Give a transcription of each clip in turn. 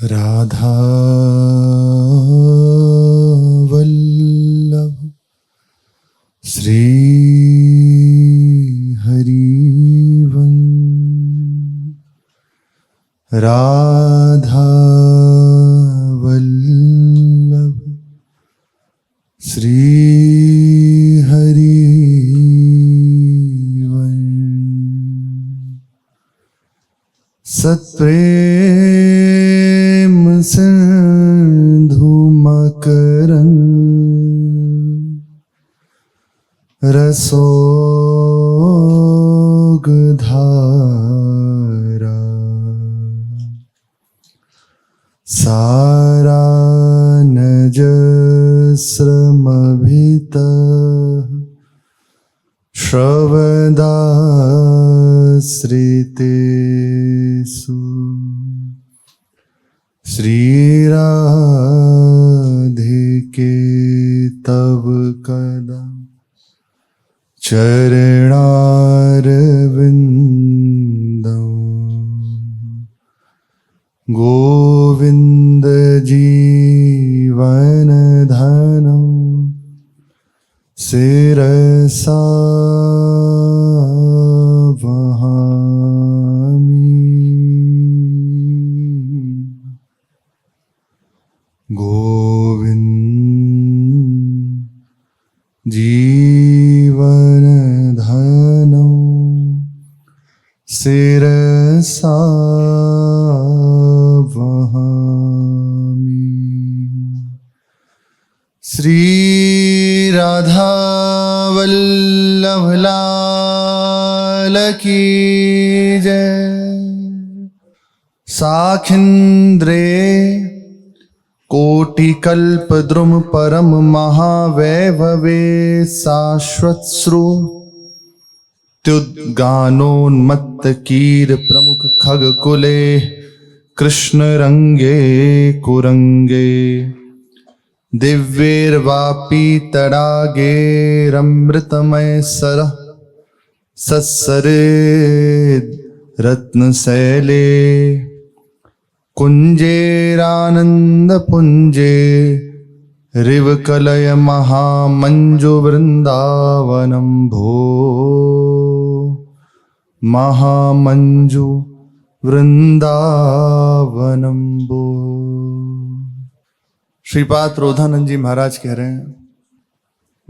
राधा वल्लभ श्री हरिवंश। राधा वल्लभ श्री हरिवंश। सत्प्रेम सिंधु मकरंद रसोगधारा सारानजस्रमभितः श्रवदाश्रितेषु श्रीराधिके तव कदा चरणारविन्दं गोविन्द जीवनधनं शिरसा वहामि। गोविन्द जीवनधनं शिरसा वहामि। श्री राधा वल्लभ लाल की जय। साखिन्द्रे कोटिकल्पद्रुम परम महावैभवे शाश्वतश्रुत्युद्गानोन्मत्त कीर प्रमुख खगकुले कृष्ण रंगे कुरंगे दिव्यैर्वापी तडागैरमृतमय सरः सत्सरेद् रत्नशैले कुंजेरानंद पुंजे रिवकलय महामंजु वृंदावनं भो महामंजु वृंदावनं भो। श्रीपाद रोधानंद जी महाराज कह रहे हैं,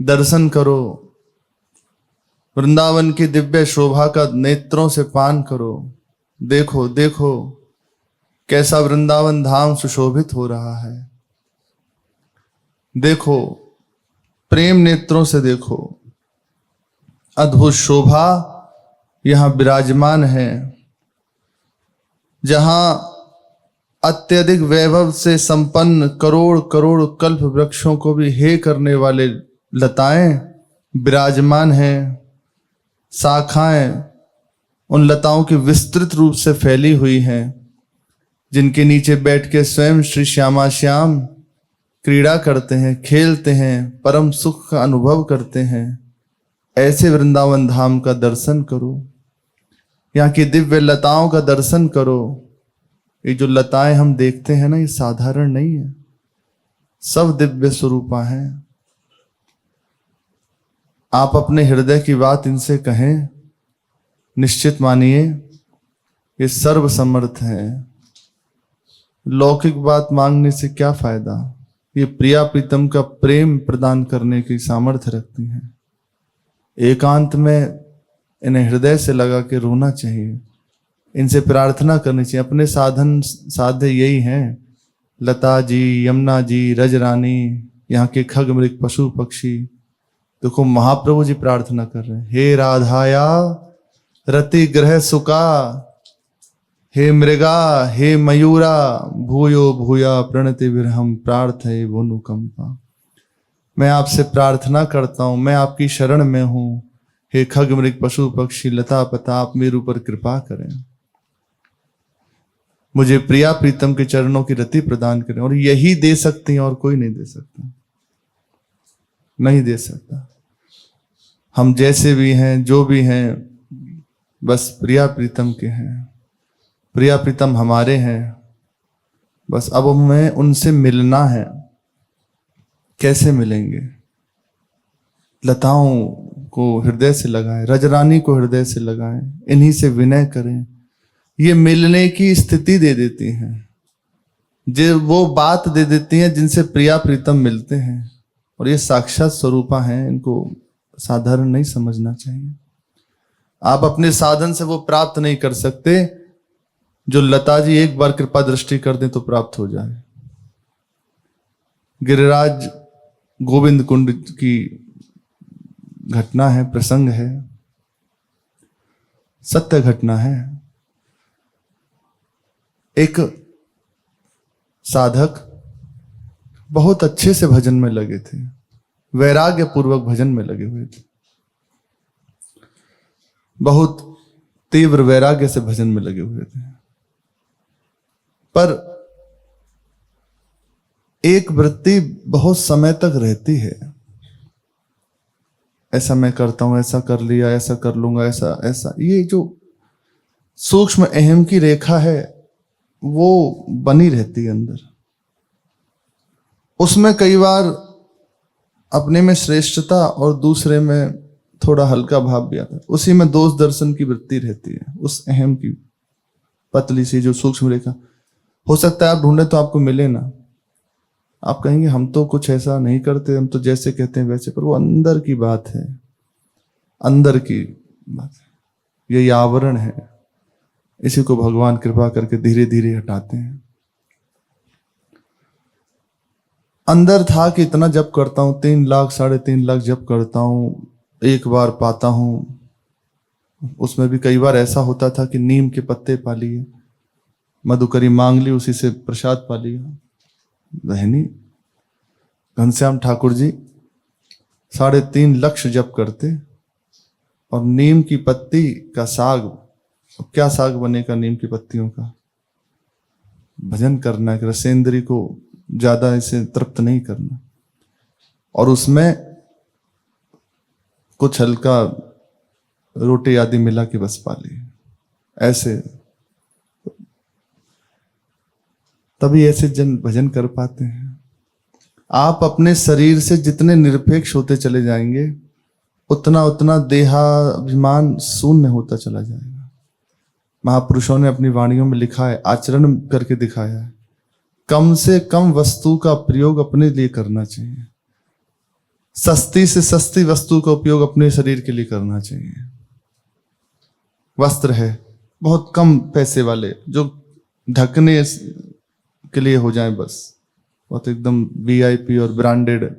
दर्शन करो, वृंदावन की दिव्य शोभा का नेत्रों से पान करो। देखो देखो कैसा वृंदावन धाम सुशोभित हो रहा है। देखो, प्रेम नेत्रों से देखो, अद्भुत शोभा यहां विराजमान है। जहां अत्यधिक वैभव से संपन्न करोड़ करोड़ कल्प वृक्षों को भी हे करने वाले लताएं विराजमान हैं। शाखाएं उन लताओं की विस्तृत रूप से फैली हुई हैं, जिनके नीचे बैठ के स्वयं श्री श्यामा श्याम क्रीड़ा करते हैं, खेलते हैं, परम सुख का अनुभव करते हैं। ऐसे वृंदावन धाम का दर्शन करो, यहाँ की दिव्य लताओं का दर्शन करो। ये जो लताएं हम देखते हैं ना, ये साधारण नहीं है, सब दिव्य स्वरूपा हैं। आप अपने हृदय की बात इनसे कहें, निश्चित मानिए ये सर्व समर्थ है। लौकिक बात मांगने से क्या फायदा, ये प्रिया प्रीतम का प्रेम प्रदान करने की सामर्थ्य रखती हैं। एकांत में इन्हें हृदय से लगा के रोना चाहिए, इनसे प्रार्थना करनी चाहिए। अपने साधन साध्य यही हैं, लता जी, यमुना जी, रजरानी, यहाँ के खग मृग पशु पक्षी। देखो महाप्रभु जी प्रार्थना कर रहे हैं, हे राधाया रति ग्रह सुका, हे मृगा हे मयूरा, भूयो भूया प्रणति विरहम प्रार्थये वनुकंपा। मैं आपसे प्रार्थना करता हूं, मैं आपकी शरण में हूं। हे खग मृग पशु पक्षी लता पता, आप मेरे ऊपर कृपा करें, मुझे प्रिया प्रीतम के चरणों की रति प्रदान करें। और यही दे सकते हैं, और कोई नहीं दे सकता, नहीं दे सकता। हम जैसे भी हैं, जो भी हैं, बस प्रिया प्रीतम के हैं। प्रिया प्रीतम हमारे हैं, बस अब हमें उनसे मिलना है। कैसे मिलेंगे? लताओं को हृदय से लगाएं, रजरानी को हृदय से लगाएं, इन्हीं से विनय करें। ये मिलने की स्थिति दे देती हैं, जो वो बात दे देती हैं जिनसे प्रिया प्रीतम मिलते हैं। और ये साक्षात स्वरूपा हैं, इनको साधारण नहीं समझना चाहिए। आप अपने साधन से वो प्राप्त नहीं कर सकते जो लता जी एक बार कृपा दृष्टि कर दें तो प्राप्त हो जाए। गिरिराज गोविंद कुंड की घटना है, प्रसंग है, सत्य घटना है। एक साधक बहुत अच्छे से भजन में लगे थे, वैराग्य पूर्वक भजन में लगे हुए थे, बहुत तीव्र वैराग्य से भजन में लगे हुए थे। पर एक वृत्ति बहुत समय तक रहती है, ऐसा मैं करता हूं, ऐसा कर लिया, ऐसा कर लूंगा, ऐसा ऐसा। ये जो सूक्ष्म अहम की रेखा है वो बनी रहती है अंदर। उसमें कई बार अपने में श्रेष्ठता और दूसरे में थोड़ा हल्का भाव भी आता है। उसी में दोष दर्शन की वृत्ति रहती है, उस अहम की पतली सी जो सूक्ष्म रेखा। हो सकता है आप ढूंढे तो आपको मिले ना, आप कहेंगे हम तो कुछ ऐसा नहीं करते, हम तो जैसे कहते हैं वैसे, पर वो अंदर की बात है, अंदर की बात है। यही आवरण है, इसी को भगवान कृपा करके धीरे धीरे हटाते हैं। अंदर था कि इतना जप करता हूं, 3 लाख 3.5 लाख जप करता हूं, एक बार पाता हूं। उसमें भी कई बार ऐसा होता था कि नीम के पत्ते पा लिए, मधुकरी मांग ली, उसी से प्रसाद पा लिया। रहनी घनश्याम ठाकुर जी 3.5 लाख जप करते और नीम की पत्ती का साग। क्या साग बनेगा नीम की पत्तियों का? भजन करना है, रसेंद्री को ज्यादा इसे तृप्त नहीं करना, और उसमें कुछ हल्का रोटी आदि मिला के बस पा ली। ऐसे तभी ऐसे जन भजन कर पाते हैं। आप अपने शरीर से जितने निरपेक्ष होते चले जाएंगे उतना उतना देहाभिमान शून्य होता चला जाएगा। महापुरुषों ने अपनी वाणियों में लिखा है, आचरण करके दिखाया है, कम से कम वस्तु का प्रयोग अपने लिए करना चाहिए, सस्ती से सस्ती वस्तु का उपयोग अपने शरीर के लिए करना चाहिए। वस्त्र है बहुत कम पैसे वाले जो ढकने के लिए हो जाए, बस बहुत एकदम वीआईपी और ब्रांडेड,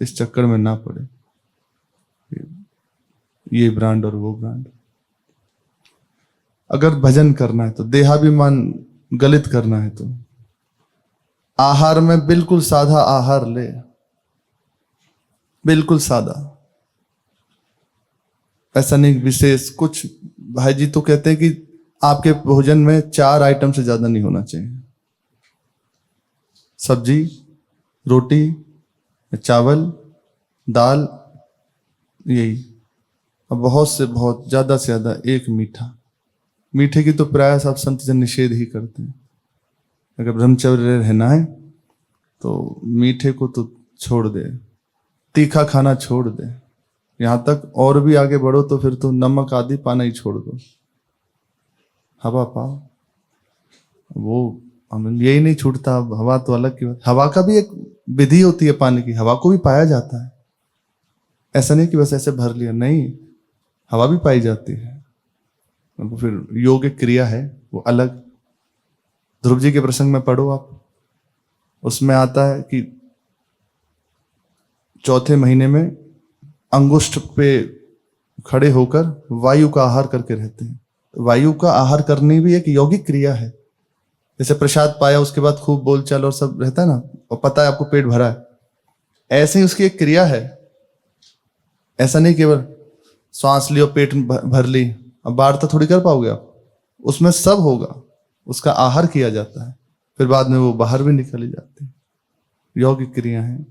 इस चक्कर में ना पड़े, ये ब्रांड और वो ब्रांड। अगर भजन करना है तो, देहाभिमान गलित करना है तो आहार में बिल्कुल सादा आहार ले, बिल्कुल सादा। ऐसा नहीं विशेष कुछ। भाई जी तो कहते हैं कि आपके भोजन में 4 आइटम से ज्यादा नहीं होना चाहिए, सब्जी, रोटी, चावल, दाल, यही। अब बहुत से बहुत ज्यादा से ज्यादा एक मीठा। मीठे की तो प्राय सब संत जन निषेध ही करते हैं। अगर ब्रह्मचर्य रहना है तो मीठे को तो छोड़ दे, तीखा खाना छोड़ दे, यहां तक और भी आगे बढ़ो तो फिर तो नमक आदि पाना ही छोड़ दो। हवा पाओ, वो हम यही नहीं छूटता। अब हवा तो अलग की बात, हवा का भी एक विधि होती है पाने की, हवा को भी पाया जाता है। ऐसा नहीं कि बस ऐसे भर लिया, नहीं, हवा भी पाई जाती है। तो फिर योग एक क्रिया है, वो अलग। ध्रुव जी के प्रसंग में पढ़ो आप, उसमें आता है कि 4थे महीने में अंगुष्ठ पे खड़े होकर वायु का आहार करके रहते हैं। वायु का आहार करनी भी एक यौगिक क्रिया है। जैसे प्रसाद पाया उसके बाद खूब बोलचाल और सब रहता है ना, और पता है आपको पेट भरा है, ऐसे ही उसकी एक क्रिया है। ऐसा नहीं केवल श्वास लियो पेट भर ली, अब वार्ता थोड़ी कर पाओगे आप, उसमें सब होगा, उसका आहार किया जाता है, फिर बाद में वो बाहर भी निकली जाती है। यौगिक क्रिया है।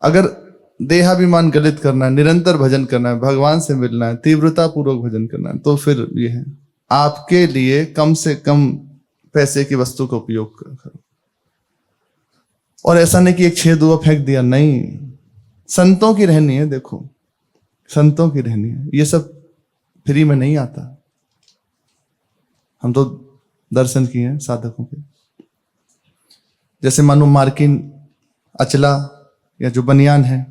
अगर देहाभिमान गलित करना है, निरंतर भजन करना है, भगवान से मिलना है, तीव्रता पूर्वक भजन करना है, तो फिर ये है आपके लिए कम से कम पैसे की वस्तु का उपयोग करो। और ऐसा नहीं कि एक छेद हुआ फेंक दिया, नहीं, संतों की रहनी है। देखो, संतों की रहनी है, ये सब फ्री में नहीं आता। हम तो दर्शन किए हैं साधकों के। जैसे मानो मार्किन, अचला या जो बनियान है,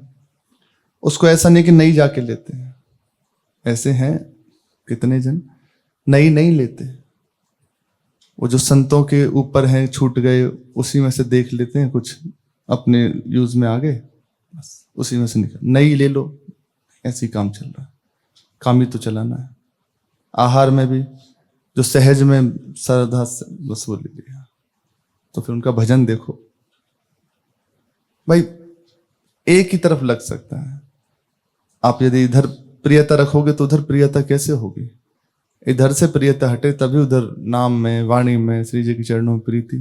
उसको ऐसा नहीं कि नई जाके लेते हैं। ऐसे हैं कितने जन नई नहीं लेते, वो जो संतों के ऊपर हैं छूट गए, उसी में से देख लेते हैं, कुछ अपने यूज में आ गए, बस उसी में से निकल, नई ले लो। ऐसे ही काम चल रहा है, काम ही तो चलाना है। आहार में भी जो सहज में श्रद्धा से बस वो ले लिया, तो फिर उनका भजन देखो भाई, एक ही तरफ लग सकता है। आप यदि इधर प्रियता रखोगे तो उधर प्रियता कैसे होगी? इधर से प्रियता हटे तभी उधर नाम में, वाणी में, श्री जी के चरणों में प्रीति।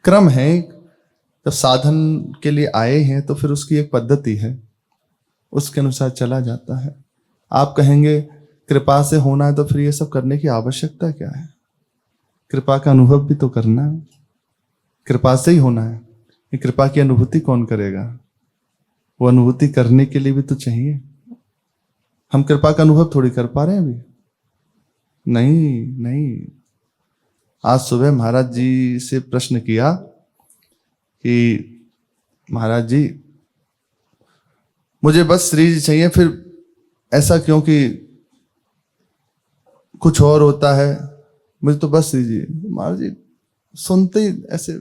क्रम है, जब साधन के लिए आए हैं तो फिर उसकी एक पद्धति है, उसके अनुसार चला जाता है। आप कहेंगे कृपा से होना है, तो फिर ये सब करने की आवश्यकता क्या है? कृपा का अनुभव भी तो करना है, कृपा से ही होना है। ये कृपा की अनुभूति कौन करेगा? वो अनुभूति करने के लिए भी तो चाहिए। हम कृपा का अनुभव थोड़ी कर पा रहे हैं अभी, नहीं। आज सुबह महाराज जी से प्रश्न किया कि महाराज जी मुझे बस श्री जी चाहिए, फिर ऐसा क्यों कि कुछ और होता है? मुझे तो बस श्री जी। महाराज जी सुनते ही ऐसे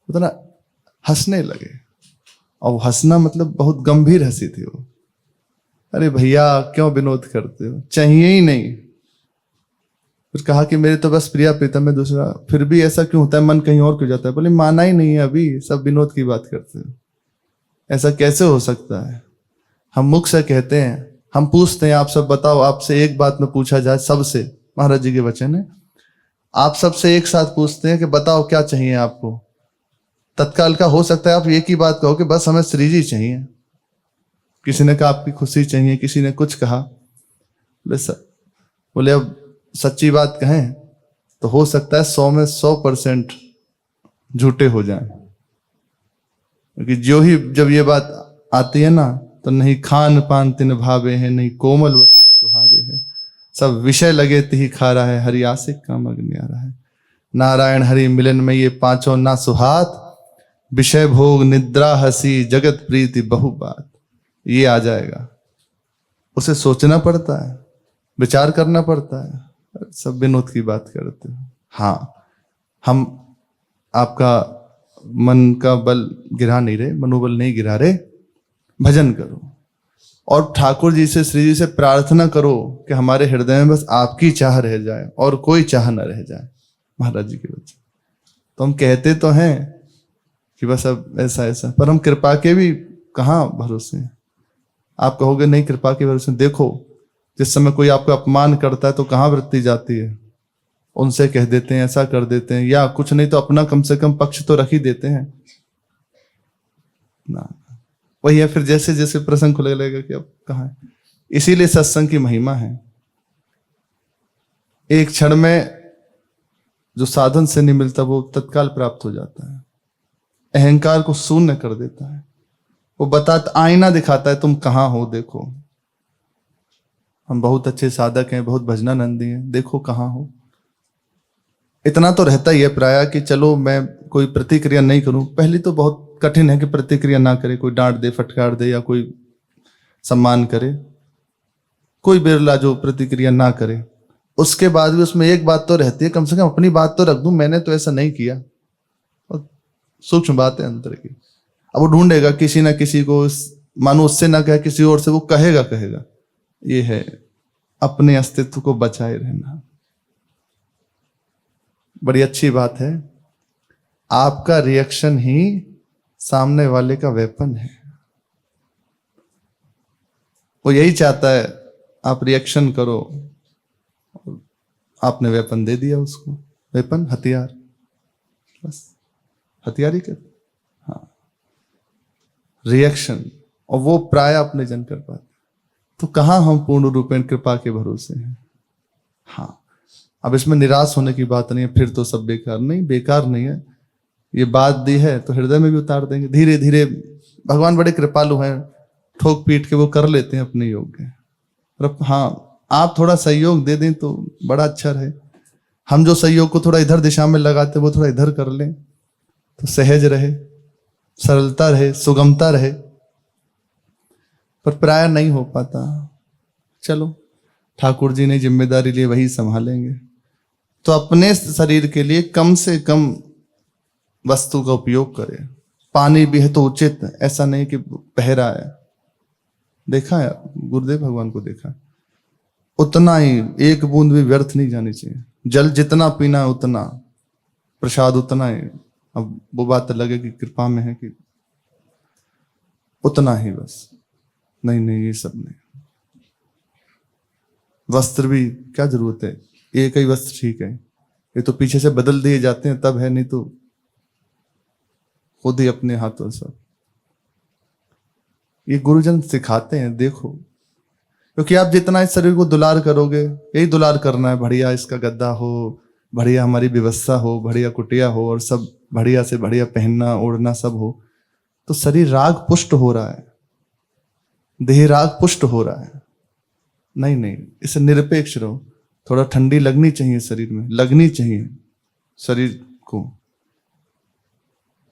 उतना हंसने लगे, और हंसना मतलब बहुत गंभीर हंसी थी वो। अरे भैया क्यों विनोद करते हो, चाहिए ही नहीं। फिर कहा कि मेरे तो बस प्रिया प्रीतम है दूसरा, फिर भी ऐसा क्यों होता है, मन कहीं और क्यों जाता है? बोले माना ही नहीं है अभी, सब विनोद की बात करते हो, ऐसा कैसे हो सकता है? हम मुख से कहते हैं, हम पूछते हैं, आप सब बताओ, आपसे एक बात में पूछा जाए सबसे, महाराज जी के वचन है, आप सबसे एक साथ पूछते हैं कि बताओ क्या चाहिए आपको। तत्काल का हो सकता है आप एक ही बात कहो कि बस हमें श्री जी चाहिए। किसी ने कहा आपकी खुशी चाहिए, किसी ने कुछ कहा। बोले अब सच्ची बात कहें तो हो सकता है 100 में 100% झूठे हो जाएं, क्योंकि जो ही जब ये बात आती है ना, तो नहीं खान पान तिन भावे है, नहीं कोमल वचन सुहावे है, सब विषय लगे तिहि खारा है, हरि आसिक काम अग्नि आ रहा है। नारायण हरि मिलन में ये पांचों ना सुहात, विषय भोग निद्रा हंसी जगत प्रीति बहु बात। ये आ जाएगा, उसे सोचना पड़ता है, विचार करना पड़ता है। सब विनोद की बात करते हो। हाँ, हम आपका मन का बल गिरा नहीं रहे, मनोबल नहीं गिरा रहे। भजन करो और ठाकुर जी से, श्री जी से प्रार्थना करो कि हमारे हृदय में बस आपकी चाह रह जाए और कोई चाह न रह जाए। महाराज जी के बच्चे तो हम कहते तो हैं कि बस अब ऐसा ऐसा, पर हम कृपा के भी कहाँ भरोसे हैं। आप कहोगे नहीं कृपा के भरोसे, देखो जिस समय कोई आपका अपमान करता है तो कहाँ वृत्ति जाती है, उनसे कह देते हैं, ऐसा कर देते हैं, या कुछ नहीं तो अपना कम से कम पक्ष तो रख ही देते हैं ना। वही है, फिर जैसे जैसे प्रसंग खुले लगेगा कि अब कहाँ है। इसीलिए सत्संग की महिमा है। एक क्षण में जो साधन से नहीं मिलता वो तत्काल प्राप्त हो जाता है। अहंकार को शून्य कर देता है। वो बताता, आईना दिखाता है, तुम कहाँ हो देखो। हम बहुत अच्छे साधक हैं, बहुत भजनानंदी हैं, देखो कहाँ हो। इतना तो रहता ही है प्राय कि चलो मैं कोई प्रतिक्रिया नहीं करूं। पहली तो बहुत कठिन है कि प्रतिक्रिया ना करे, कोई डांट दे, फटकार दे, या कोई सम्मान करे, कोई बिरला जो प्रतिक्रिया ना करे। उसके बाद भी उसमें एक बात तो रहती है, कम से कम अपनी बात तो रख दूं, मैंने तो ऐसा नहीं किया। और सूक्ष्म बात है अंतर की। अब वो ढूंढेगा किसी ना किसी को, मानो उससे ना कहे किसी और से, वो कहेगा। ये है अपने अस्तित्व को बचाए रहना। बड़ी अच्छी बात है, आपका रिएक्शन ही सामने वाले का वेपन है। वो यही चाहता है आप रिएक्शन करो, आपने वेपन दे दिया उसको। वेपन हथियार, बस हथियार ही कर। हाँ, रिएक्शन, और वो प्राय अपने जन कर पाते। तो कहाँ हम पूर्ण रूपेण कृपा के भरोसे हैं। हाँ, अब इसमें निराश होने की बात नहीं है, फिर तो सब बेकार नहीं, बेकार नहीं है। ये बात दी है तो हृदय में भी उतार देंगे धीरे धीरे। भगवान बड़े कृपालु हैं, ठोक पीट के वो कर लेते हैं अपने योग्य। और हाँ, आप थोड़ा सहयोग दे दें तो बड़ा अच्छा रहे। हम जो सहयोग को थोड़ा इधर दिशा में लगाते वो थोड़ा इधर कर लें तो सहज रहे, सरलता रहे, सुगमता रहे, पर प्राय नहीं हो पाता। चलो ठाकुर जी ने जिम्मेदारी ली, वही संभालेंगे। तो अपने शरीर के लिए कम से कम वस्तु का उपयोग करें। पानी भी है तो उचित, ऐसा नहीं कि बह रहा है। देखा है गुरुदेव भगवान को, देखा उतना ही, एक बूंद भी व्यर्थ नहीं जानी चाहिए। जल जितना पीना उतना, प्रसाद उतना ही। अब वो बात लगे कि कृपा में है कि उतना ही बस, नहीं नहीं ये सब नहीं। वस्त्र भी क्या जरूरत है, एक ही वस्त्र ठीक है। ये तो पीछे से बदल दिए जाते हैं तब है, नहीं तो खुद ही अपने हाथों से। ये गुरुजन सिखाते हैं, देखो, क्योंकि आप जितना इस शरीर को दुलार करोगे, यही दुलार करना है, बढ़िया इसका गद्दा हो, बढ़िया हमारी व्यवस्था हो, बढ़िया कुटिया हो, और सब बढ़िया से बढ़िया पहनना ओढ़ना सब हो, तो शरीर राग पुष्ट हो रहा है, देह राग पुष्ट हो रहा है। नहीं नहीं, इसे निरपेक्ष रहो। थोड़ा ठंडी लगनी चाहिए शरीर में, लगनी चाहिए शरीर को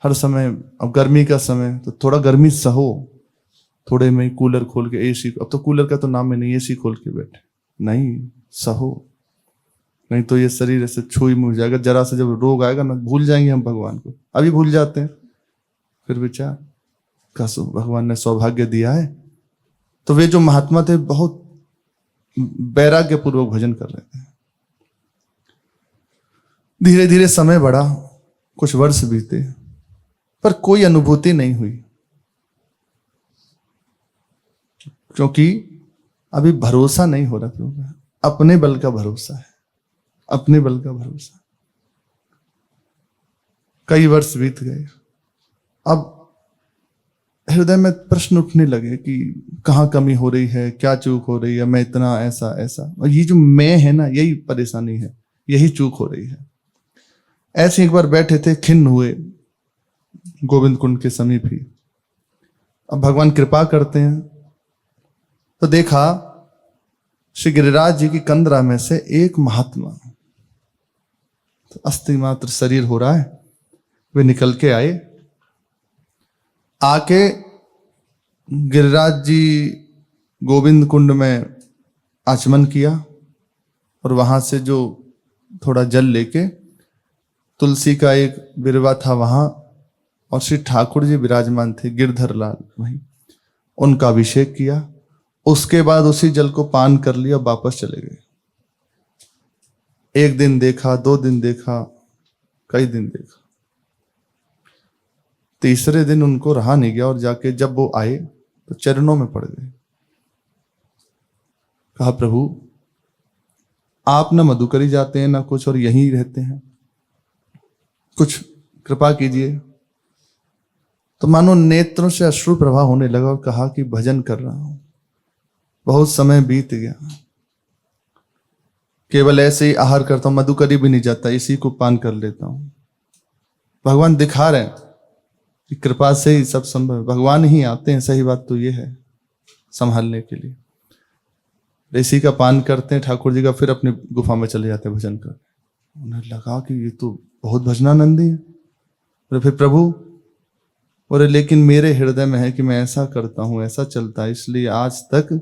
हर समय। अब गर्मी का समय तो थोड़ा गर्मी सहो, थोड़े में कूलर खोल के एसी, अब तो कूलर का तो नाम ही नहीं, एसी खोल के बैठे, नहीं सहो, नहीं तो ये शरीर ऐसे छुई मुझ जाएगा। जरा से जब रोग आएगा ना, भूल जाएंगे हम भगवान को। अभी भूल जाते हैं, फिर विचार कसो भगवान ने सौभाग्य दिया है। तो वे जो महात्मा थे बहुत वैराग्य पूर्वक भजन कर रहे थे। धीरे धीरे समय बढ़ा, कुछ वर्ष बीते, पर कोई अनुभूति नहीं हुई, क्योंकि अभी भरोसा नहीं हो रहा प्रभु, अपने बल का भरोसा है, अपने बल का भरोसा। कई वर्ष बीत गए, अब हृदय में प्रश्न उठने लगे कि कहाँ कमी हो रही है, क्या चूक हो रही है, मैं इतना ऐसा ऐसा, और ये जो मैं है ना, यही परेशानी है, यही चूक हो रही है। ऐसे एक बार बैठे थे, खिन्न हुए, गोविंद कुंड के समीप ही। अब भगवान कृपा करते हैं, तो देखा श्री गिरिराज जी की कंदरा में से एक महात्मा, तो अस्थि मात्र शरीर हो रहा है, वे निकल के आए, आके गिरिराज जी गोविंद कुंड में आचमन किया, और वहां से जो थोड़ा जल लेके तुलसी का एक बिरवा था वहां, और श्री ठाकुर जी विराजमान थे गिरधर लाल वहीं, उनका अभिषेक किया। उसके बाद उसी जल को पान कर लिया, वापस चले गए। एक दिन देखा, 2 दिन देखा, कई दिन देखा, तीसरे दिन उनको रहा नहीं गया, और जाके जब वो आए तो चरणों में पड़ गए। कहा प्रभु आप न मधुकरी जाते हैं ना कुछ, और यहीं रहते हैं, कुछ कृपा कीजिए। तो मानो नेत्रों से अश्रु प्रवाह होने लगा, और कहा कि भजन कर रहा हूं, बहुत समय बीत गया, केवल ऐसे ही आहार करता हूं, मधुकरी भी नहीं जाता, इसी को पान कर लेता हूं। भगवान दिखा रहे हैं कि कृपा से ही सब संभव है, भगवान ही आते हैं, सही बात तो ये है, संभालने के लिए। इसी का पान करते हैं ठाकुर जी का, फिर अपनी गुफा में चले जाते हैं भजन कर। उन्हें लगा कि ये तो बहुत भजनानंदी है। और फिर प्रभु बोले लेकिन मेरे हृदय में है कि मैं ऐसा करता हूं, ऐसा चलता है, इसलिए आज तक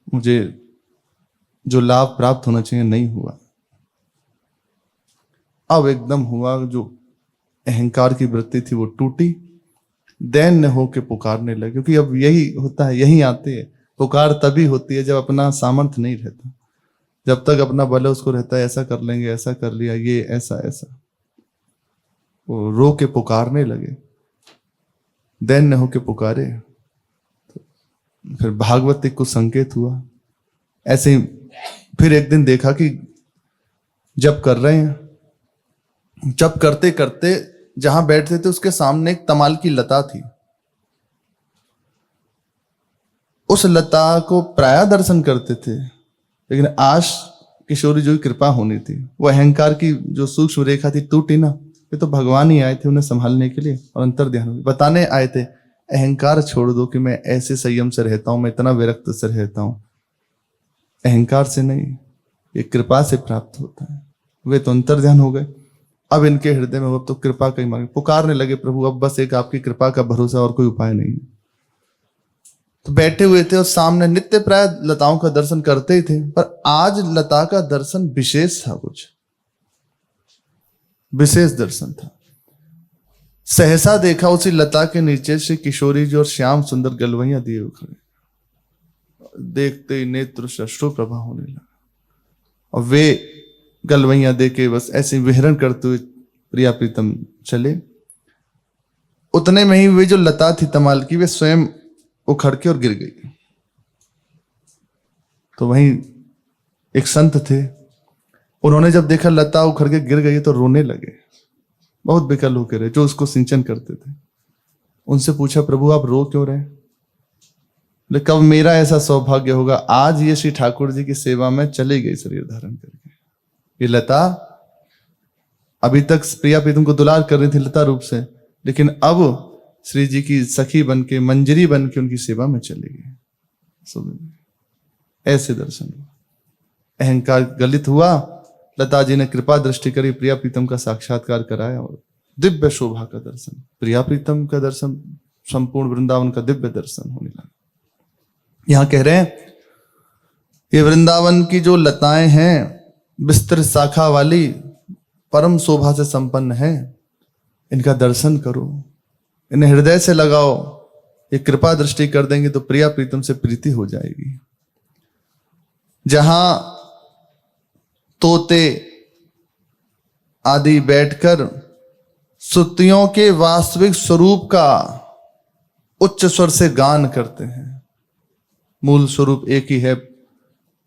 मुझे जो लाभ प्राप्त होना चाहिए नहीं हुआ। अब एकदम हुआ, जो अहंकार की वृत्ति थी वो टूटी, दैन्य होके पुकारने लगे। क्योंकि अब यही होता है, यही आते हैं, पुकार तभी होती है जब अपना सामर्थ्य नहीं रहता। जब तक अपना बल उसको रहता है, ऐसा कर लेंगे, ऐसा कर लिया, ये ऐसा ऐसा, वो रो के पुकारने लगे, दैन्य होके पुकारे। तो फिर भागवत को संकेत हुआ। ऐसे ही फिर एक दिन देखा कि जब कर रहे हैं, जब करते करते जहां बैठते थे उसके सामने एक तमाल की लता थी। उस लता को प्रायः दर्शन करते थे, लेकिन आज किशोरी जी की कृपा होनी थी। वो अहंकार की जो सूक्ष्म रेखा थी टूटी ना, ये तो भगवान ही आए थे उन्हें संभालने के लिए और अंतर ध्यान बताने आए थे। अहंकार छोड़ दो कि मैं ऐसे संयम से रहता हूं, मैं इतना विरक्त से रहता हूं। अहंकार से नहीं, ये कृपा से प्राप्त होता है। वे तो अंतर ध्यान हो गए। अब इनके हृदय में वो तो कृपा का ही मांगे, पुकारने लगे, प्रभु अब बस एक आपकी कृपा का भरोसा, और कोई उपाय नहीं। तो बैठे हुए थे और सामने नित्य प्राय लताओं का दर्शन करते ही थे, पर आज लता का दर्शन विशेष था, कुछ विशेष दर्शन था। सहसा देखा उसी लता के नीचे से किशोरी जी और श्याम सुंदर गलवैया दिए हुए खड़े। देखते ही नेत्र से अश्रु प्रभा होने लगा और वे गलवैया दे के बस ऐसे विहरण करते हुए प्रिया प्रीतम चले। उतने में ही वे जो लता थी तमाल की, वे स्वयं उखड़ के और गिर गई। तो वहीं एक संत थे, उन्होंने जब देखा लता उखड़ के गिर गई तो रोने लगे, बहुत बेकल होकर रहे, जो उसको सिंचन करते थे। उनसे पूछा, प्रभु आप रो क्यों रहे? बोले, कब मेरा ऐसा सौभाग्य होगा, आज ये श्री ठाकुर जी की सेवा में चली गई शरीर धारण करके। ये लता अभी तक प्रिया प्रीतम को दुलार कर रही थी लता रूप से, लेकिन अब श्री जी की सखी बन के, मंजरी बन के उनकी सेवा में चली गई। ऐसे दर्शन हुआ, अहंकार गलित हुआ। लता जी ने कृपा दृष्टि करी, प्रिया प्रीतम का साक्षात्कार कराया और दिव्य शोभा का दर्शन, प्रिया प्रीतम का दर्शन, संपूर्ण वृंदावन का दिव्य दर्शन होने लगा। यहां कह रहे हैं ये वृंदावन की जो लताएं हैं विस्तृत शाखा वाली, परम शोभा से संपन्न है, इनका दर्शन करो, इन्हें हृदय से लगाओ। ये कृपा दृष्टि कर देंगे तो प्रिया प्रीतम से प्रीति हो जाएगी। जहां तोते आदि बैठकर श्रुतियों के वास्तविक स्वरूप का उच्च स्वर से गान करते हैं, मूल स्वरूप एक ही है,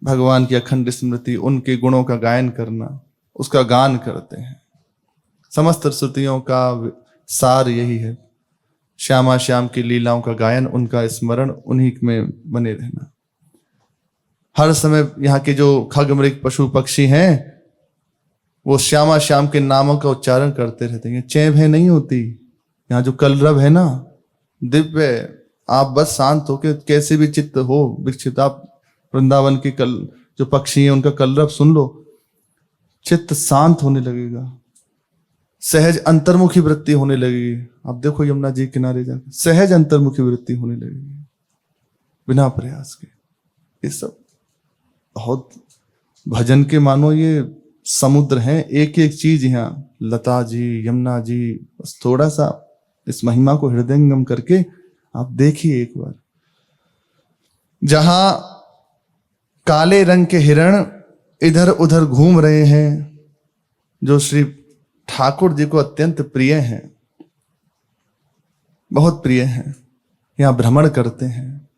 भगवान की अखंड स्मृति, उनके गुणों का गायन करना, उसका गान करते हैं। समस्त श्रुतियों का सार यही है, श्यामा श्याम की लीलाओं का गायन, उनका स्मरण, उन्हीं में बने रहना। हर समय यहाँ के जो खग मृग पशु पक्षी हैं वो श्यामा श्याम के नामों का उच्चारण करते रहते हैं। चैं भय नहीं होती। यहाँ जो कलरव है ना दिव्य, आप बस शांत होके कैसे भी चित्त हो विक्षिप्त, आप वृंदावन के जो पक्षी हैं उनका कलरव सुन लो, चित्त शांत होने लगेगा, सहज अंतर्मुखी वृत्ति होने लगेगी। आप देखो यमुना जी किनारे जाकर सहज अंतर्मुखी वृत्ति होने लगेगी बिना प्रयास के। ये सब बहुत भजन के मानो ये समुद्र हैं, एक एक चीज यहाँ लता जी, यमुना जी, बस थोड़ा सा इस महिमा को हृदयंगम करके आप देखिए एक बार। जहां काले रंग के हिरण इधर उधर घूम रहे हैं, जो श्री ठाकुर जी को अत्यंत प्रिय हैं, बहुत प्रिय हैं, यहां भ्रमण करते हैं।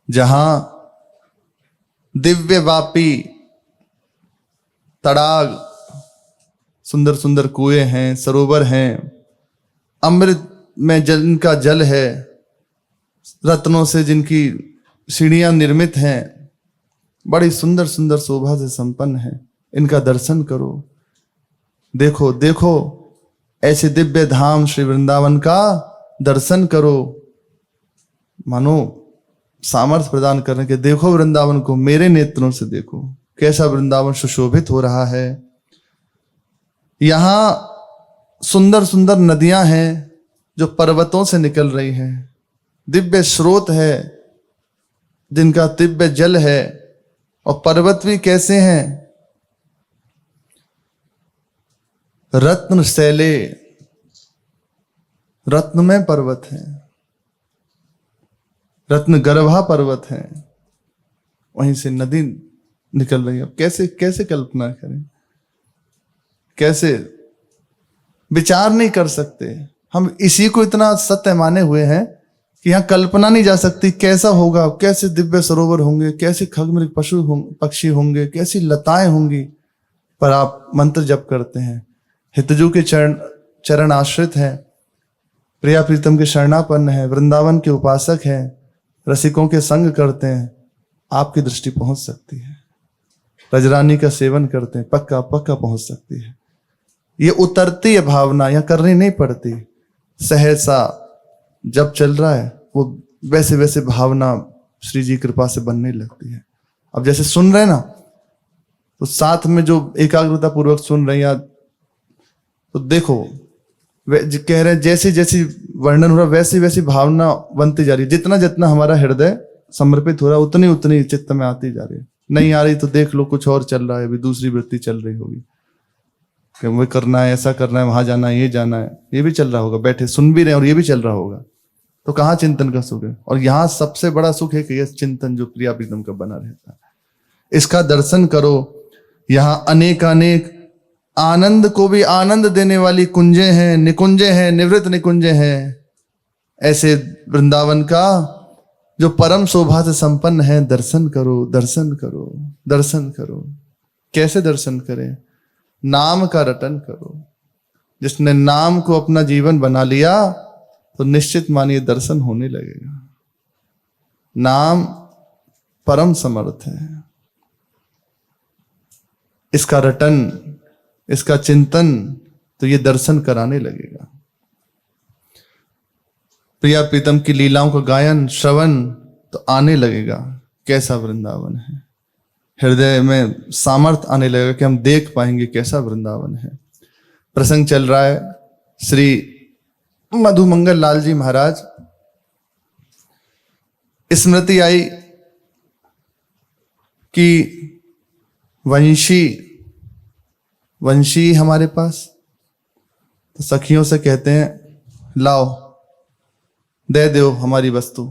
जहां दिव्य वापी तड़ाग, सुंदर सुंदर कुएं हैं, सरोवर हैं, अमृत में जिनका जल है, रत्नों से जिनकी सीढ़ियां निर्मित हैं, बड़ी सुंदर सुंदर शोभा से संपन्न है, इनका दर्शन करो। देखो देखो ऐसे दिव्य धाम श्री वृंदावन का दर्शन करो, मानो सामर्थ्य प्रदान करने के। देखो वृंदावन को मेरे नेत्रों से देखो, कैसा वृंदावन सुशोभित हो रहा है। यहां सुंदर सुंदर नदियां हैं जो पर्वतों से निकल रही हैं, दिव्य स्रोत है जिनका दिव्य जल है, और पर्वत भी कैसे हैं, रत्न शैले, रत्न में पर्वत है, रत्न गर्भा पर्वत है, वहीं से नदी निकल रही है। कैसे कैसे कल्पना करें, कैसे विचार नहीं कर सकते। हम इसी को इतना सत्य माने हुए हैं कि यहाँ कल्पना नहीं जा सकती कैसा होगा, कैसे दिव्य सरोवर होंगे, कैसे खगमृग पक्षी होंगे, कैसी लताएं होंगी। पर आप मंत्र जप करते हैं, हितजू के चरण आश्रित हैं, प्रिया प्रीतम के शरणापन्न है, वृंदावन के उपासक हैं, रसिकों के संग करते हैं, आपकी दृष्टि पहुंच सकती है। रजरानी का सेवन करते हैं, पक्का पक्का पहुंच सकती है। ये उतरती है भावना, या करनी नहीं पड़ती, सहसा जब चल रहा है वो वैसे वैसे भावना श्री जी कृपा से बनने लगती है। अब जैसे सुन रहे हैं ना, तो साथ में जो एकाग्रता पूर्वक सुन रहे हैं, या तो देखो कह रहे हैं जैसे जैसी वर्णन हो रहा वैसी वैसी भावना बनती जा रही है। जितना जितना हमारा हृदय समर्पित हो रहा है उतनी उतनी चित्त में आती जा रही है। नहीं आ रही तो देख लो कुछ और चल रहा है, अभी दूसरी वृत्ति चल रही होगी कि वो करना है, ऐसा करना है, वहां जाना है, ये जाना है, ये भी चल रहा होगा, बैठे सुन भी रहे और ये भी चल रहा होगा। तो कहाँ चिंतन का सुख है? और यहाँ सबसे बड़ा सुख है कि यह चिंतन जो प्रिया प्रीतम का बना रहता है, इसका दर्शन करो। यहाँ अनेक अनेक आनंद को भी आनंद देने वाली कुंजे हैं, निकुंजे हैं, निवृत्त निकुंजे हैं ऐसे वृंदावन का जो परम शोभा से संपन्न है। दर्शन करो, दर्शन करो, दर्शन करो। कैसे दर्शन करें? नाम का रटन करो। जिसने नाम को अपना जीवन बना लिया तो निश्चित मानिए दर्शन होने लगेगा। नाम परम समर्थ है। इसका रटन, इसका चिंतन, तो ये दर्शन कराने लगेगा। प्रिया प्रीतम की लीलाओं का गायन श्रवण तो आने लगेगा। कैसा वृंदावन है, हृदय में सामर्थ्य आने लगेगा कि हम देख पाएंगे कैसा वृंदावन है। प्रसंग चल रहा है, श्री मधुमंगल लाल जी महाराज, स्मृति आई कि वंशी हमारे पास, तो सखियों से कहते हैं लाओ दे दो हमारी वस्तु।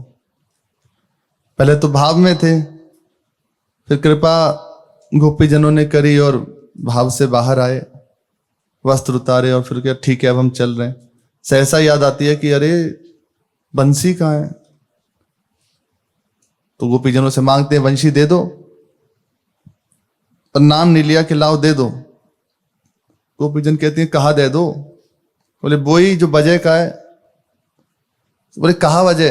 पहले तो भाव में थे, फिर कृपा गोपीजनों ने करी और भाव से बाहर आए, वस्त्र उतारे और फिर क्या ठीक है अब हम चल रहे हैं। सहसा याद आती है कि अरे बंसी कहाँ है, तो गोपीजनों से मांगते हैं वंशी दे दो, पर नाम नहीं लिया कि लाओ दे दो। गोपीजन कहते हैं कहा दे दो? बोले बोई जो बजे का है। बोले कहा बजे?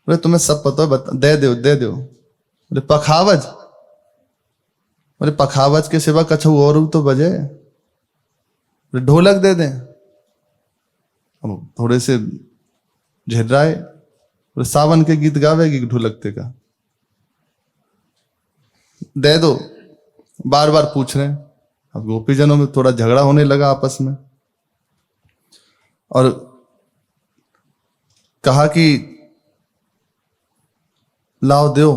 बोले तुम्हें सब पता है, बता दे दो दे दो। बोले पखावज? बोले पखावज के सिवा कछु और तो बजे। बोले ढोलक दे दें? अब थोड़े से झर्राए, बोले सावन के गीत गावेगी ढोलकते का? दे दो। बार बार पूछ रहे हैं। अब गोपीजनों में थोड़ा झगड़ा होने लगा आपस में, और कहा कि लाओ दो।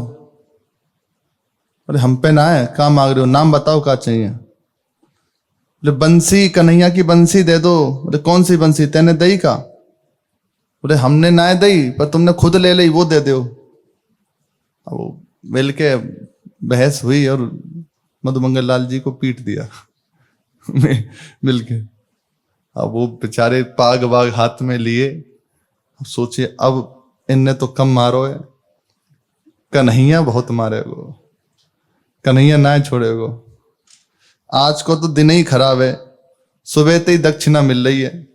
अरे हम पे ना है, कहाँ मांग रहे हो, नाम बताओ क्या चाहिए। बोले बंसी, कन्हैया की बंसी दे दो। बोले कौन सी बंसी, तेने दई का? बोले हमने ना दई, पर तुमने खुद ले ली, वो दे दो। अब वो मिलके बहस हुई और मधुमंगल लाल जी को पीट दिया मिलके। अब वो बेचारे पाग वाग हाथ में लिए, अब सोचे अब इनने तो कम मारो है, कन्हैया बहुत मारेगो, कन्हैया ना छोड़ेगो। आज को तो दिन ही खराब है, सुबह ते ही दक्षिणा मिल रही है,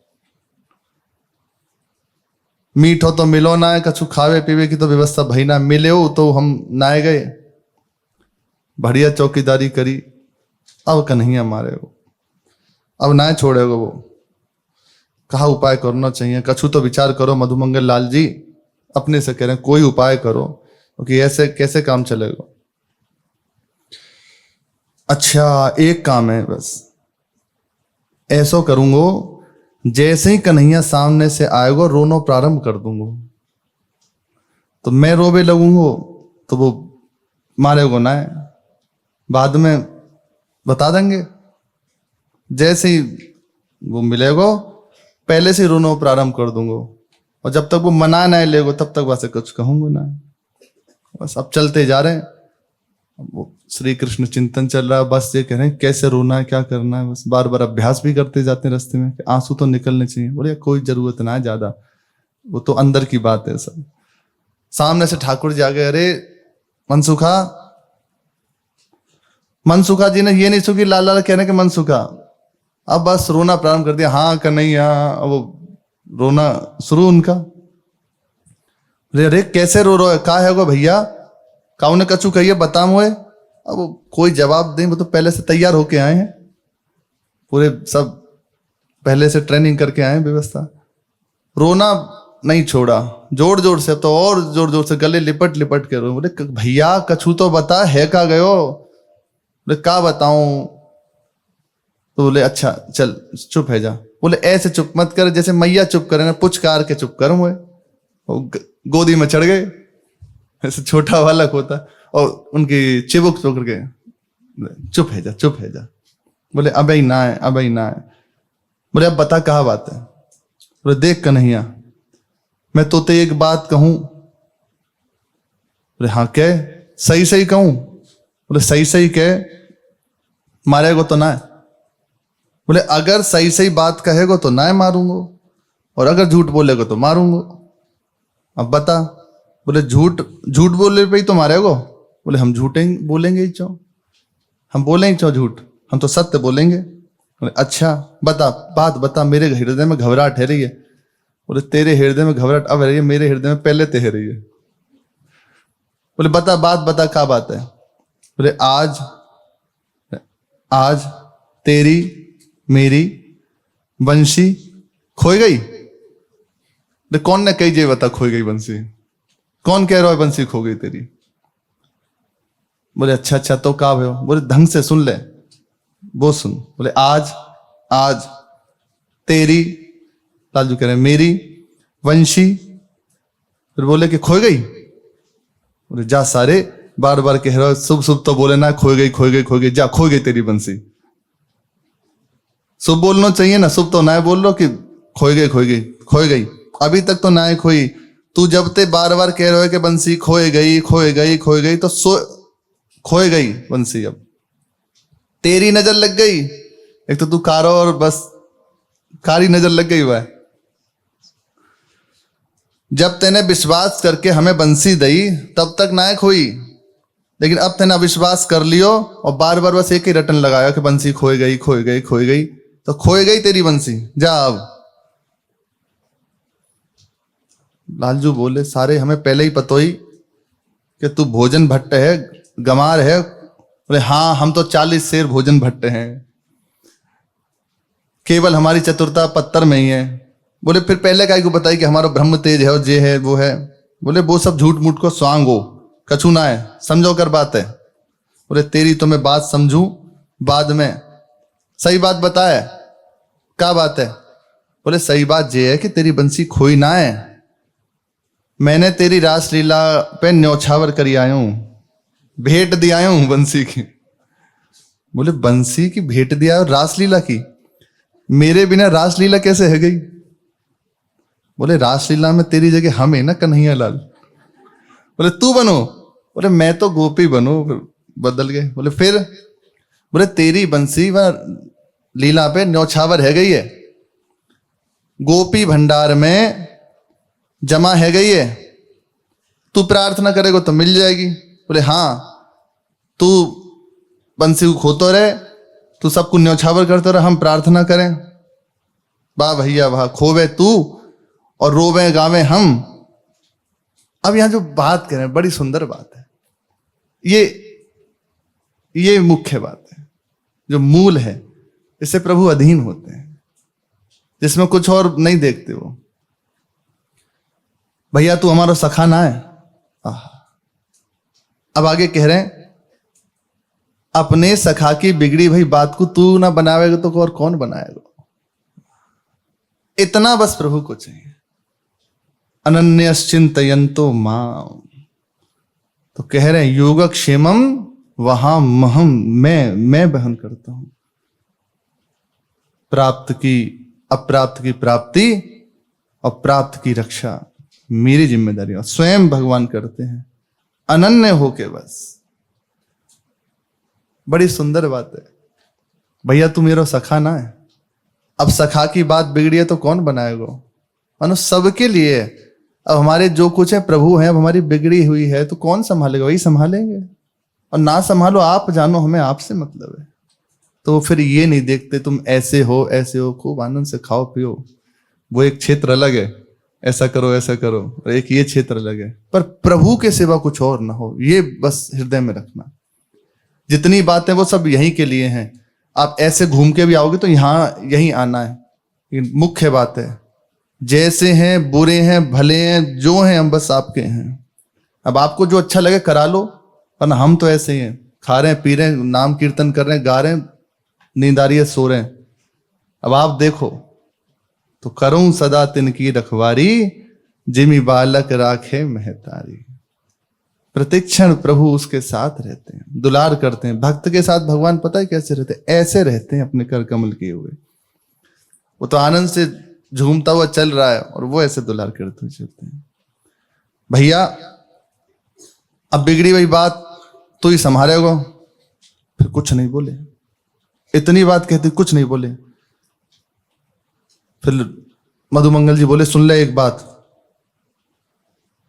मीठो तो मिलो ना है, कछु खावे पीवे की तो व्यवस्था भई ना, मिले हो तो हम नाए गए, बढ़िया चौकीदारी करी, अब कन्हैया मारेगो, अब ना छोड़ेगो वो। कहा उपाय करना चाहिए, कछु तो विचार करो मधुमंगल लाल जी, अपने से कह रहे हैं कोई उपाय करो, क्योंकि ऐसे कैसे काम चलेगा। अच्छा एक काम है बस, ऐसा करूंगो जैसे ही कन्हैया सामने से आएगा रोनो प्रारंभ कर दूंगो, तो मैं रोवे लगूंगो तो वो मारेगो ना, बाद में बता देंगे। जैसे ही वो मिलेगो पहले से रोनो प्रारंभ कर दूंगो, और जब तक वो मना ना लेगो तब तक वैसे कुछ कहूंगा ना। बस अब चलते जा रहे हैं, वो श्री कृष्ण चिंतन चल रहा है, बस ये कह रहे हैं कैसे रोना है, क्या करना है, बस बार बार अभ्यास भी करते जाते हैं रास्ते में कि आंसू तो निकलने चाहिए। बोले कोई जरूरत ना है ज्यादा, वो तो अंदर की बात है सब। सामने से ठाकुर जी आ गए, अरे मनसुखा जी ने ये नहीं सुखी लाल लाल कहने के मनसुखा, अब बस रोना प्रारंभ कर दिया। हाँ कन्हैया, अब वो रोना शुरू उनका। अरे कैसे रो रहे हो, का है गो भैया, काऊ ने कछु कहिए बता मुए, अब वो कोई जवाब दें, वो तो पहले से तैयार होके आए हैं, पूरे सब पहले से ट्रेनिंग करके आए हैं व्यवस्था। रोना नहीं छोड़ा, जोर जोर से, अब तो और जोर जोर से गले लिपट लिपट के रो। बोले भैया कछु तो बता, है का गयो? बोले का बताऊं? तो बोले अच्छा चल चुप है जा। बोले ऐसे चुप मत कर जैसे मैया चुप करे ना, पुचकार के चुप कर। मुझे गोदी में चढ़ गए, ऐसे छोटा बालक होता, और उनकी चिबुक पकड़ के चुप है जा, चुप है जा। बोले अब ही ना है, अब ही ना है। बोले अब बता कहा बात है? बोले देख कन्हैया, मैं तो ते एक बात कहूं। बोले हाँ कह, सही सही कहूं? बोले सही सही कह, मारेगो तो ना है? बोले अगर सही सही बात कहेगो तो ना मारूंगो, और अगर झूठ बोलेगो तो मारूंगो। अब बता। बोले झूठ झूठ बोले पे ही तो मारेगो? बोले हम झूठे बोलेंगे ही चो, हम बोलेंगे चो झूठ, हम तो सत्य बोलेंगे। बोले अच्छा बता, बात बता, मेरे हृदय में घबराहट है रही है। बोले तेरे हृदय में घबराहट अब रही है, मेरे हृदय में पहले ते है रही है। बोले बता, बात बता, क्या बात है? बोले आज तेरी मेरी बंसी खोई गई। बोले कौन ने कही जे बता खोई गई बंसी? कौन कह रहा है बंसी खो गई तेरी? बोले अच्छा अच्छा तो का भयो? बोले ढंग से सुन ले, वो सुन। बोले आज तेरी, लालजू कह रहे मेरी वंशी। फिर बोले कि खोई गई। बोले जा सारे, बार बार कह रहा शुभ शुभ तो बोले ना, खोई गई खोई गई खोई गई, जा खोई गई तेरी बंसी। शुभ बोलना चाहिए ना, शुभ तो ना बोल लो कि खोई गई खोई गई खोई गई, अभी तक तो ना खोई। तू जब ते बार बार कह रहे हो कि बंसी खोए गई खोए गई खोए गई, तो खोए गई बंसी। अब तेरी नजर लग गई, एक तो तू कारो और बस कारी नजर लग गई हुआ है। जब तेने विश्वास करके हमें बंसी दई तब तक ना खोई, लेकिन अब तेने अविश्वास कर लियो और बार बार बस एक ही रटन लगाया कि बंसी खोई गई खोई गई खोई गई, तो खोई गई तेरी बंसी, जा अब। लालजू बोले सारे हमें पहले ही पतो ही कि तू भोजन भट्ट है, गमार है। बोले हाँ हम तो 40 शेर भोजन भट्ट हैं, केवल हमारी चतुरता पत्थर में ही है। बोले फिर पहले काय को बताई कि हमारा ब्रह्म तेज है और जे है वो है। बोले वो सब झूठ मूठ को स्वांग हो, कछु ना है, समझो कर बात है। बोले तेरी तो मैं बात समझूं बाद में, सही बात बता है, क्या बात है? बोले सही बात ये है कि तेरी बंसी खोई ना है, मैंने तेरी रासलीला पे न्यौछावर करी आया हूं, भेंट दिया हूं बंसी की। बोले बंसी की भेंट दिया और रासलीला की? मेरे बिना रासलीला कैसे है गई? बोले रासलीला में तेरी जगह हम है ना कन्हैया लाल। बोले तू बनो? बोले मैं तो गोपी बनो, बदल गए। बोले फिर? बोले तेरी बंसी व लीला पे न्यौछावर है गई है, गोपी भंडार में जमा है गई है, तू प्रार्थना करेगा तो मिल जाएगी। बोले हाँ तू बंसी को खोतो रहे, तू सबको न्यौछावर करते रहे, हम प्रार्थना करें। वाह भैया वाह, खोवे तू और रोवे गावे हम। अब यहां जो बात करें बड़ी सुंदर बात है, ये मुख्य बात है, जो मूल है, इससे प्रभु अधीन होते हैं, जिसमें कुछ और नहीं देखते वो। भैया तू हमारा सखा ना है। अब आगे कह रहे हैं अपने सखा की बिगड़ी भई बात को तू ना बनावेगा तो और कौन बनाएगा? इतना बस प्रभु को चाहिए। अनन्यश्चिंतयन्तो मां, तो कह रहे हैं योगक्षेमम वहां महम, मैं बहन करता हूं। प्राप्त की अप्राप्त की प्राप्ति और प्राप्त की रक्षा मेरी जिम्मेदारी, और स्वयं भगवान करते हैं अनन्य होके। बस बड़ी सुंदर बात है। भैया तू मेरा सखा ना है, अब सखा की बात बिगड़ी है तो कौन बनाएगा? मानो सबके लिए। अब हमारे जो कुछ है प्रभु है, अब हमारी बिगड़ी हुई है तो कौन संभालेगा? वही संभालेंगे। और ना संभालो आप जानो, हमें आपसे मतलब है। तो फिर ये नहीं देखते तुम ऐसे हो, खूब आनंद से खाओ पियो, वो एक क्षेत्र अलग है, ऐसा करो ऐसा करो, और एक ये क्षेत्र अलग है। पर प्रभु के सिवा कुछ और ना हो, ये बस हृदय में रखना। जितनी बातें वो सब यहीं के लिए हैं। आप ऐसे घूम के भी आओगे तो यहाँ यहीं आना है। ये मुख्य बात है। जैसे हैं, बुरे हैं, भले हैं, जो हैं हम बस आपके हैं। अब आपको जो अच्छा लगे करा लो, वरना हम तो ऐसे ही हैं, खा रहे हैं, पी रहे हैं, नाम कीर्तन कर रहे हैं, गा रहे हैं, नींद आ रही है, सो रहे हैं। अब आप देखो तो करूं सदा तिनकी रखवारी, जिमी बालक राखे महतारी। प्रतिक्षण प्रभु उसके साथ रहते हैं, दुलार करते हैं। भक्त के साथ भगवान पता है कैसे रहते हैं? ऐसे रहते हैं अपने कर कमल किए हुए। वो तो आनंद से झूमता हुआ चल रहा है और वो ऐसे दुलार करते हुए चलते हैं। भैया अब बिगड़ी हुई बात तू ही संभालेगा। फिर कुछ नहीं बोले, इतनी बात कहती, कुछ नहीं बोले। फिर मधुमंगल जी बोले सुन ले एक बात।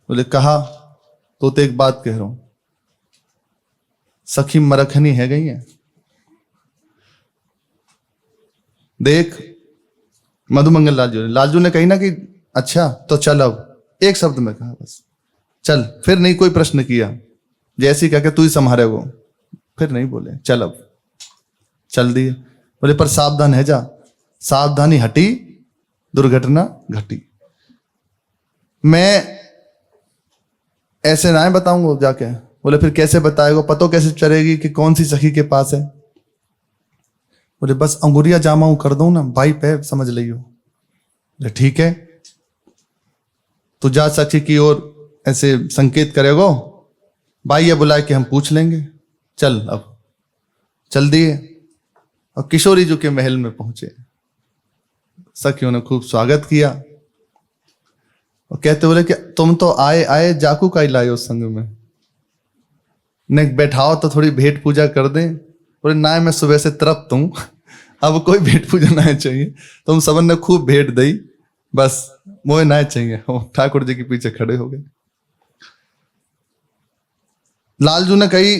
बोले कहा तो एक बात कह रहा हूं, सखी मरखनी है गई है। देख मधुमंगल लालजू ने कही ना कि अच्छा तो चल, अब एक शब्द में कहा बस चल। फिर नहीं कोई प्रश्न किया, जैसे ही कह के तू ही संभालेगो। फिर नहीं बोले, चल अब चल दिए। बोले पर सावधान है जा। सावधानी हटी, दुर्घटना घटी। मैं ऐसे ना बताऊंगा जाके। बोले फिर कैसे बताएगा? पतो कैसे चलेगी कि कौन सी सखी के पास है? बोले बस अंगुरिया जामाऊ कर दो ना भाई पे, समझ लियो। बोले ठीक है, तू जा सखी की ओर ऐसे संकेत करेगो, भाई ये बुलाए कि हम पूछ लेंगे। चल अब चल दिए और किशोरी जी के महल में पहुंचे। सखियों ने खूब स्वागत किया और कहते बोले कि तुम तो आए आए जाकू का ही लाए उस संग में, ने बैठाओ तो थोड़ी भेंट पूजा कर दें। बोले ना मैं सुबह से तृप्त हूं, अब कोई भेंट पूजा ना चाहिए। तुम सबन ने खूब भेंट दी, बस मोए ना चाहिए। ठाकुर जी के पीछे खड़े हो गए। लालजू ने कही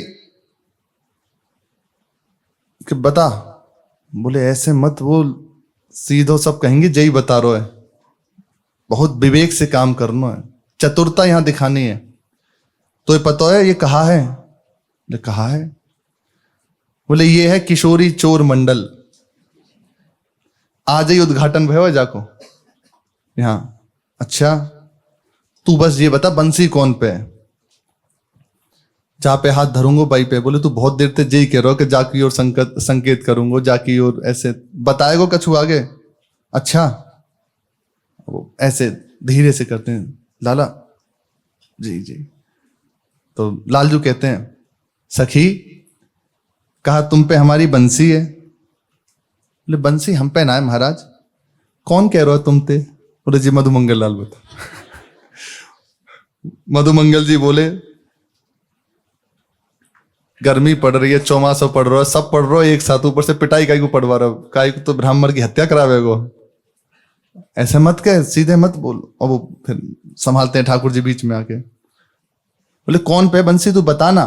कि बता। बोले ऐसे मत बोल, सीधो सब कहेंगे जय बता रो है। बहुत विवेक से काम करना है, चतुरता यहां दिखानी है। तो ये पता है ये कहा है? बोले कहा है। बोले ये है किशोरी चोर मंडल, आज ही उद्घाटन भयो जाको यहां। अच्छा तू बस ये बता बंसी कौन पे है? जहां पे हाथ धरूंगो बाई पे। बोले तू बहुत देर तक यही कह रहा हो कि जाकी और संकेत करूंगो, जाकी और ऐसे बताएगो कछु आगे। अच्छा वो ऐसे धीरे से करते हैं, लाला जी जी। तो लालजू कहते हैं सखी कहा तुम पे हमारी बंसी है। बोले बंसी हम पे ना है महाराज। कौन कह रहा हो तुम ते? बोले जी मधुमंगल लाल बता। मधुमंगल जी बोले गर्मी पड़ रही है, चौमासा पड़ रहा है, सब पड़ रहा है एक साथ, ऊपर से पिटाई काई को पड़वा रहा, काई को तो ब्राह्मण की हत्या करावेगो। ऐसे मत कह, सीधे मत बोल। और वो फिर संभालते हैं ठाकुर जी बीच में आके। बोले कौन पे बंसी तू बताना।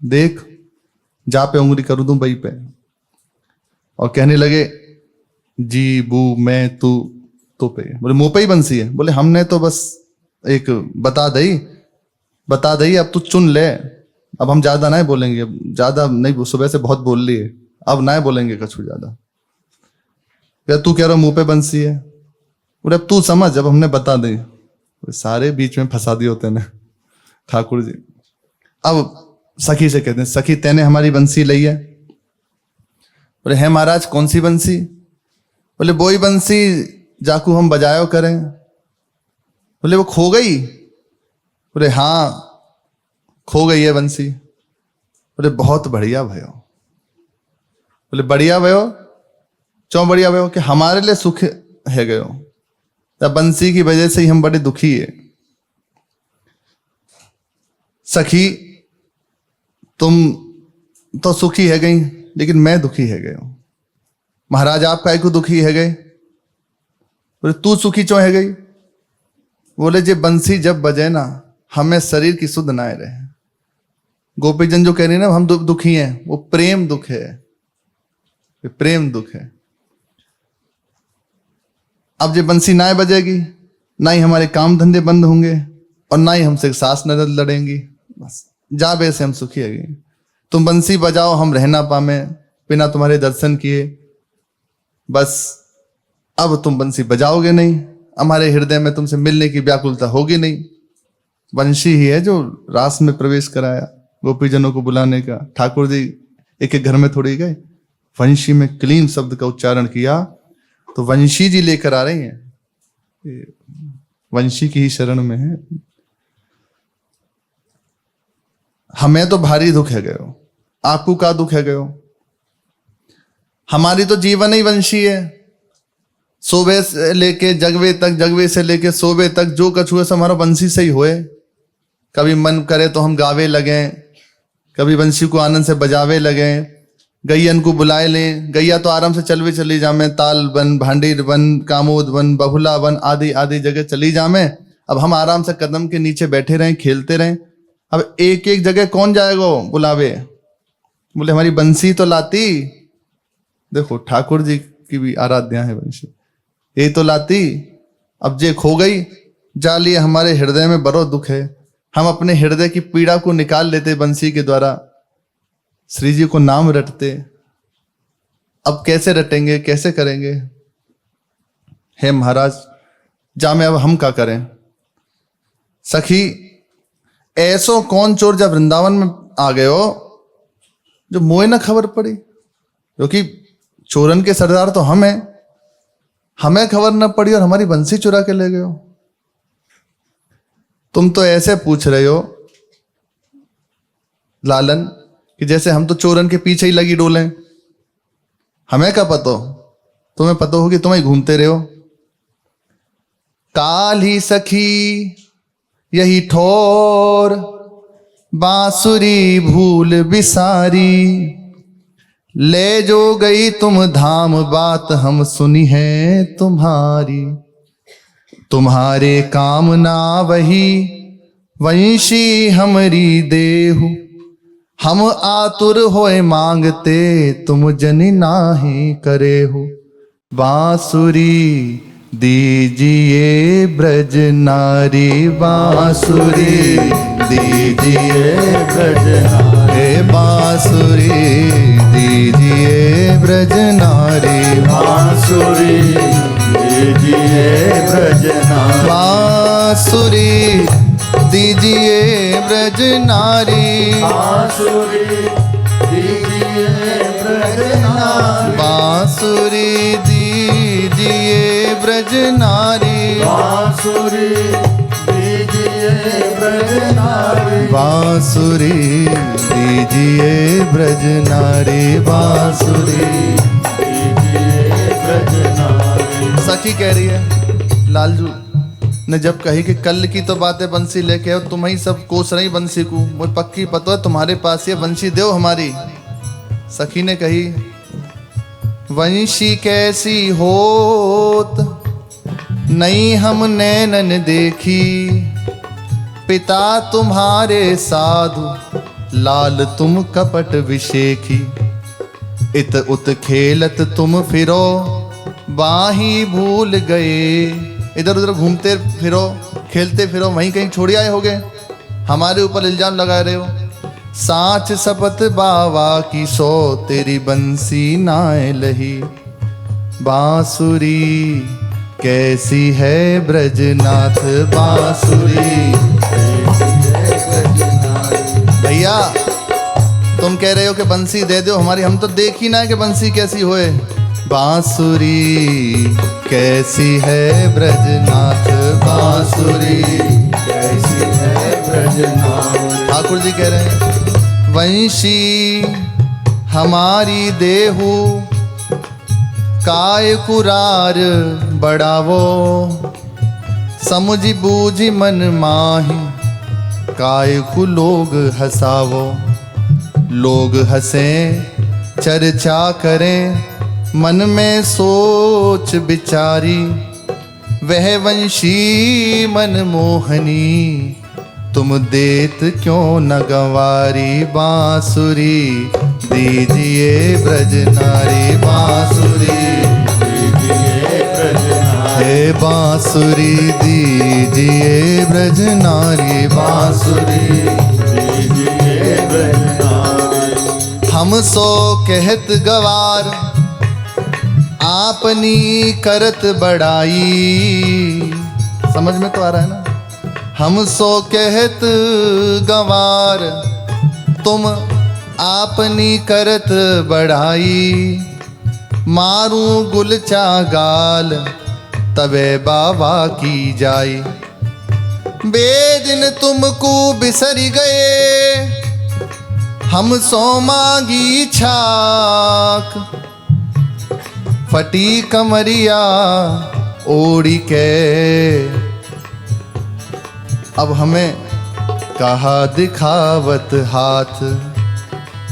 देख जा पे उंगली करूं दूं बई पे। और कहने लगे जी बू मैं तू तो पे। बोले मुंह पे ही बंसी है। बोले हमने तो बस एक बता दई, अब तू चुन ले। अब हम ज्यादा नहीं बोलेंगे, अब ज्यादा नहीं, सुबह से बहुत बोल लिए, अब नहीं बोलेंगे कछु ज्यादा। क्या तू कह रहा मुंह पे बंसी है? बोले अब तू समझ, अब हमने बता दी। सारे बीच में फंसा दिए होते हैं ठाकुर जी। अब सखी से कहते हैं सखी तेने हमारी बंसी ली है? बोले है महाराज कौन सी बंसी? बोले वो ही बंसी जाकू हम बजायो करें। बोले वो खो गई? बोले हाँ खो गई है बंसी। बोले बहुत बढ़िया भयो। बोले बढ़िया भयो? क्यों बढ़िया भयो? कि हमारे लिए सुख है गयो, तब बंसी की वजह से ही हम बड़े दुखी है। सखी तुम तो सुखी है गई, लेकिन मैं दुखी है गयो। महाराज आप काहे को दुखी है गए? बोले तू सुखी क्यों है गई? बोले जे बंसी जब बजे ना हमें शरीर की सुध ना रहे। गोपीजन जो कह रही है ना हम दुखी हैं, वो प्रेम दुख है, प्रेम दुख है। अब जो बंसी ना बजेगी, ना ही हमारे काम धंधे बंद होंगे और ना ही हमसे सास नजर लड़ेंगी। बस जा बे से हम सुखी है गई। तुम बंसी बजाओ हम रह ना पावे बिना तुम्हारे दर्शन किए। बस अब तुम बंसी बजाओगे नहीं, हमारे हृदय में तुमसे मिलने की व्याकुलता होगी नहीं। वंशी ही है जो रास में प्रवेश कराया गोपीजनों को बुलाने का। ठाकुर जी एक एक घर में थोड़ी गए, वंशी में क्लीन शब्द का उच्चारण किया तो वंशी जी लेकर आ रही हैं, वंशी की ही शरण में है। हमें तो भारी दुख है गयो, आपको का दुख है गयो। हमारी तो जीवन ही वंशी है, सोबे से लेके जगवे तक, जगवे से लेके सोबे तक जो कछु है सब हमारा वंशी से ही होए। कभी मन करे तो हम गावे लगे, कभी वंशी को आनंद से बजावे लगे, गैयन को बुलाए लें। गैया तो आराम से चलवे चली जामे, ताल वन, भांडीर वन, कामोद वन, बहुला वन आदि आदि जगह चली जामे। अब हम आराम से कदम के नीचे बैठे रहें, खेलते रहें। अब एक एक जगह कौन जाएगा बुलावे? बोले हमारी बंसी तो लाती। देखो ठाकुर जी की भी आराध्या है बंसी, ये तो लाती। अब जे खो गई जा लिए, हमारे हृदय में बड़ो दुख है। हम अपने हृदय की पीड़ा को निकाल लेते बंसी के द्वारा, श्री जी को नाम रटते। अब कैसे रटेंगे, कैसे करेंगे? हे महाराज जामे अब हम क्या करें? सखी ऐसो कौन चोर जब वृंदावन में आ गए हो जो मोए न खबर पड़ी? क्योंकि चोरन के सरदार तो हम हैं, हमें खबर न पड़ी और हमारी बंसी चुरा के ले गए हो। तुम तो ऐसे पूछ रहे हो लालन कि जैसे हम तो चोरन के पीछे ही लगी डोलें। हमें क्या पता? तुम्हें पता होगी, तुम ही घूमते रहे हो। काल ही सखी यही ठोर बांसुरी भूल बिसारी, ले जो गई तुम धाम बात हम सुनी है तुम्हारी। तुम्हारे काम ना वही वंशी हमरी देहु, हम आतुर होए मांगते तुम जनि नाही करे हो। बांसुरी दीजिए ब्रज नारी, बांसुरी दीजिए ब्रज नारी, बांसुरी दीजिए ब्रज नारी, बांसुरी दीजिए ब्रज नारी, बांसुरी दीजिए ब्रज नारी, बांसुरी दीजिए ब्रज नारी, बांसुरी दीजिए ब्रज नारी, बांसुरी दीजिए ब्रज नारी, बांसुरी दीजिए ब्रज नारी, बांसुरी दीजिए ब्रज नारी। सखी कह रही है लालजू ने जब कही कि कल की तो बात है बंसी लेके आओ, तुम ही सब कोस रही बंसी को, मुझे पक्की पता है तुम्हारे पास ये बंसी दो हमारी। सखी ने कही वंशी कैसी होत नहीं हम नैनन देखी, पिता तुम्हारे साधु लाल तुम कपट विशेखी। इत उत खेलत तुम फिरो बाही भूल गए, इधर उधर घूमते फिरो खेलते फिरो वहीं कहीं छोड़ आए होगे, हमारे ऊपर इल्जाम लगा रहे हो। साच सपत बावा की सो तेरी बंसी नाय लही, बांसुरी कैसी है ब्रजनाथ, बांसुरी कैसी है ब्रजनाथ। भैया तुम कह रहे हो कि बंसी दे दो हमारी, हम तो देख ही ना है कि बंसी कैसी होए। बांसुरी कैसी है ब्रजनाथ, बांसुरी कैसी है ब्रजनाथ। ठाकुर जी कह रहे हैं वंशी हमारी देहु काय कुरार बढ़ावो, समझ बूझ मन माही काय को लोग हंसावो। लोग हंसे चर्चा करें मन में सोच बिचारी, वह वंशी मन मोहनी तुम देत क्यों न गंवारी। बांसुरी दीजिए ब्रज नारी, बांसुरी दीजिए ब्रज नारी, हे बांसुरी दीजिए ब्रज नारी, बांसुरी दीजिए ब्रज नारी। हम सो कहत गवार, आपनी करत बड़ाई। समझ में तो आ रहा है ना। हम सो कहत गवार, तुम आपनी करत बढ़ाई। मारूं गुलचा गाल, तबे बाबा की जाई। बेदिन तुमको बिसरी गए, हम सो मांगी छाक। फटी कमरिया ओढ़ी के, अब हमें कहा दिखावत हाथ।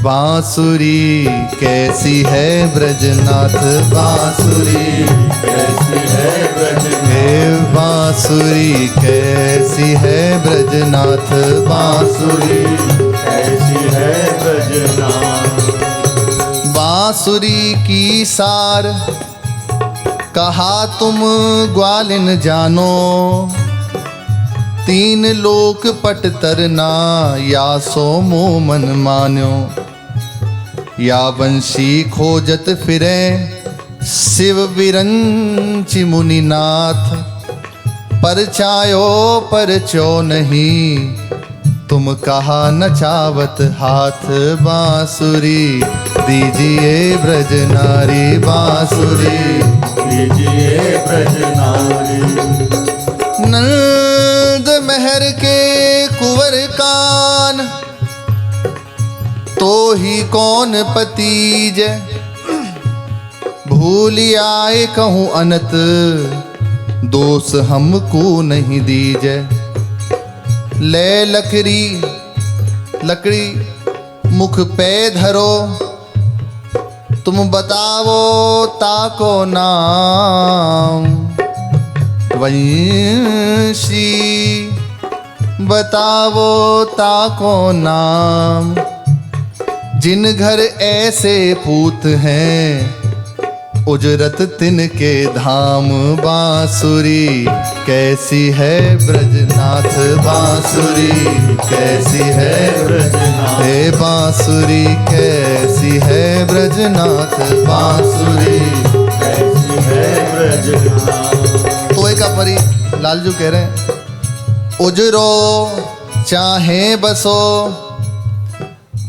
बांसुरी कैसी है ब्रजनाथ, बांसुरी कैसी है ब्रजनाथ। बांसुरी कैसी है ब्रजनाथ, बांसुरी कैसी है ब्रजनाथ। बांसुरी की सार कहा तुम ग्वालिन जानो। तीन लोक पट तरना, या सो मोमन मान्यो। या वंशी खोजत फिरे, शिव विरंचि मुनिनाथ। परचायो परचो नहीं, तुम कहा नचावत हाथ। बांसुरी दीजिए ब्रज नारी, बांसुरी दीजिए ब्रज नारी। नंद महर के कुंवर कान, तो ही कौन पतीज। भूल आए कहूँ अनत, दोष हमको नहीं दीजे। ले लकड़ी मुख पे धरो, तुम बताओ ताको नाम। वंशी बतावो ताको नाम। जिन घर ऐसे पूत हैं, उजरत तिनके धाम। बांसुरी कैसी है ब्रजनाथ, बांसुरी कैसी है ब्रजनाथ। हे बांसुरी कैसी है ब्रजनाथ, बांसुरी कैसी है ब्रजनाथ। तो एक परी लालजू कह रहे हैं, उजरो चाहे बसो,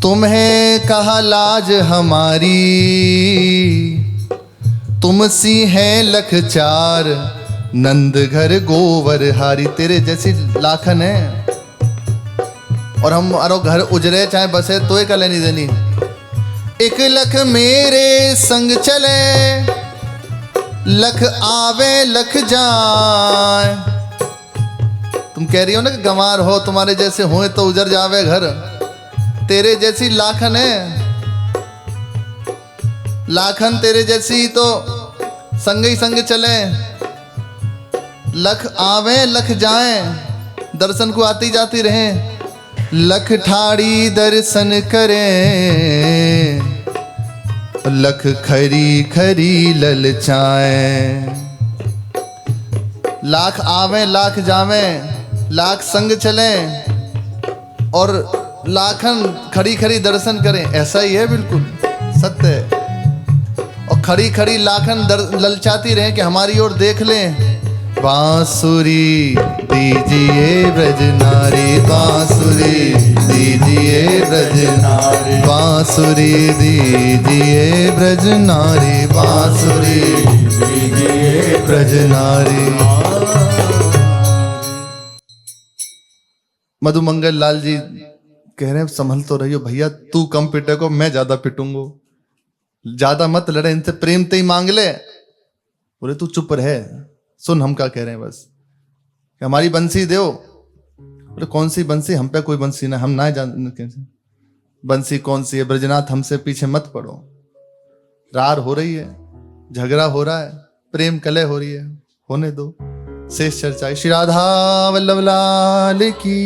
तुम्हें कहा लाज हमारी। तुम सी है लख चार, नंद घर गोवर हारी। तेरे जैसी लाखन है, और हम अरो घर उजरे चाहे बसे तो एक लेनी देनी। एक लख मेरे संग चले, लख आवे लख जाए। तुम कह रही हो ना कि गंवार हो, तुम्हारे जैसे हो तो उजर जावे घर। तेरे जैसी लाखन है, लाखन तेरे जैसी तो संग ही संग चले। लख आवे लख जाए, दर्शन को आती जाती रहे। लख ठाड़ी दर्शन करें, लख खरी खरी ललचाए। लाख आवे लाख जावे, लाख संग चले, और लाखन खड़ी खड़ी दर्शन करें। ऐसा ही है, बिल्कुल सत्य है। और खड़ी खड़ी लाखन ललचाती रहे कि हमारी ओर देख लें। बांसुरी दीजिए ब्रज नारी, बांसुरी दीजिए ब्रज नारी। बांसुरी दीजिए ब्रज नारी, बांसुरी दीजिए ब्रज नारी। मधुमंगल लाल जी कह रहे हैं, संभल तो रही हो भैया, तू कम पिटे को मैं ज्यादा पिटूंगो। ज्यादा मत लड़े इनसे, प्रेम ते ही मांग ले। बोले तू चुप रहे, सुन हम क्या कह रहे हैं। बस कि हमारी बंसी दो। बोले कौन सी बंसी, हम पे कोई बंसी ना, हम ना जान कैसे बंसी कौन सी है। ब्रजनाथ हमसे पीछे मत पड़ो। रार हो रही है, झगड़ा हो रहा है, प्रेम कलह हो रही है, होने दो। शेष चर्चा श्री राधा वल्लभ लाल की।